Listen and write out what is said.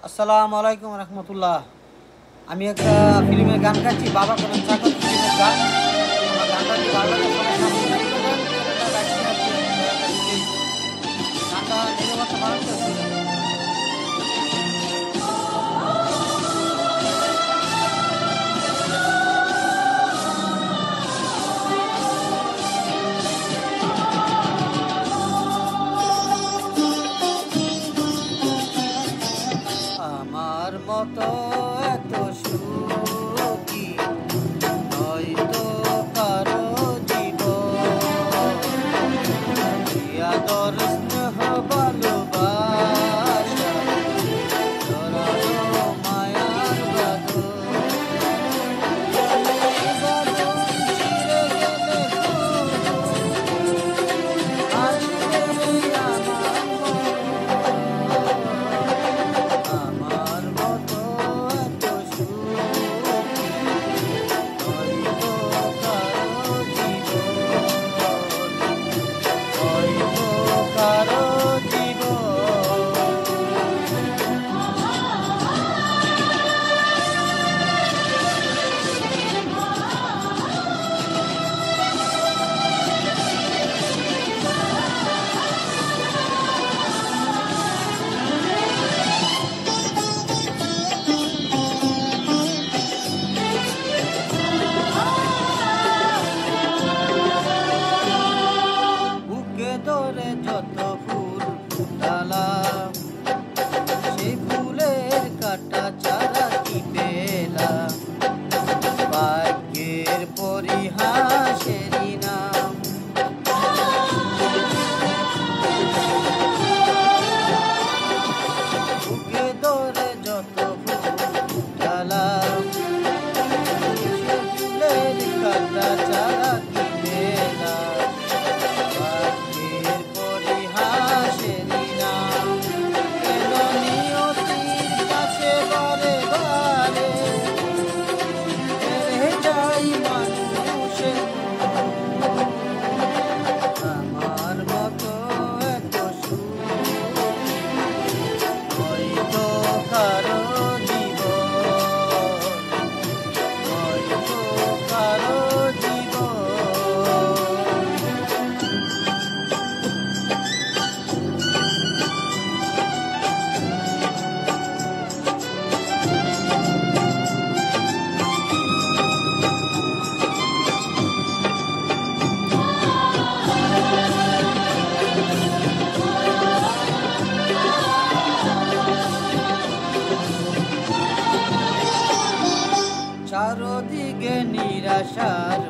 আসসালামু আলাইকুম রহমতুল্লাহ। আমি একটা ফিল্মের গান গাচ্ছি, বাবা কোনো চাকর ফিল্মের গান। আমার গানটা যদি ভালো লাগে সবাই সাবস্ক্রাইব করবেন, চ্যানেলটা লাইক শেয়ার দিবেন, দয়া করে প্লিজ। গানটা নিরবতা মানুষ শুনেন। আমার মতো এত সুখী হয়তো কারো জীবন, আদর স্নেহ ভালোবাসা জড়ানো মায়ার বাঁধন। এই বাঁধন ছিঁড়ে গেলে আসবে আমার আমার মতো এত সুখী হয়তো কারো জীবন, হয়তো কারো বুকে ধরে যত ফুল ফুটালাম, সেই ফুলের কাটা চারা কি পেলাম, ভাগ্যের পরিহাসেরই নাম। বুকে ধরে যত ফুল ফুটালাম, সেই ফুলের কাটা চারা কি পেলাম, ভাগ্যের পরিহাসেরই নাম। কেন নিয়তির কাছে বারে বারে হেরে যাই মানুষের মন। আমার মতো এত সুখী হয়তো কারো জীবন, হয়তো কারো জীবন। চারদিকে নিরাশার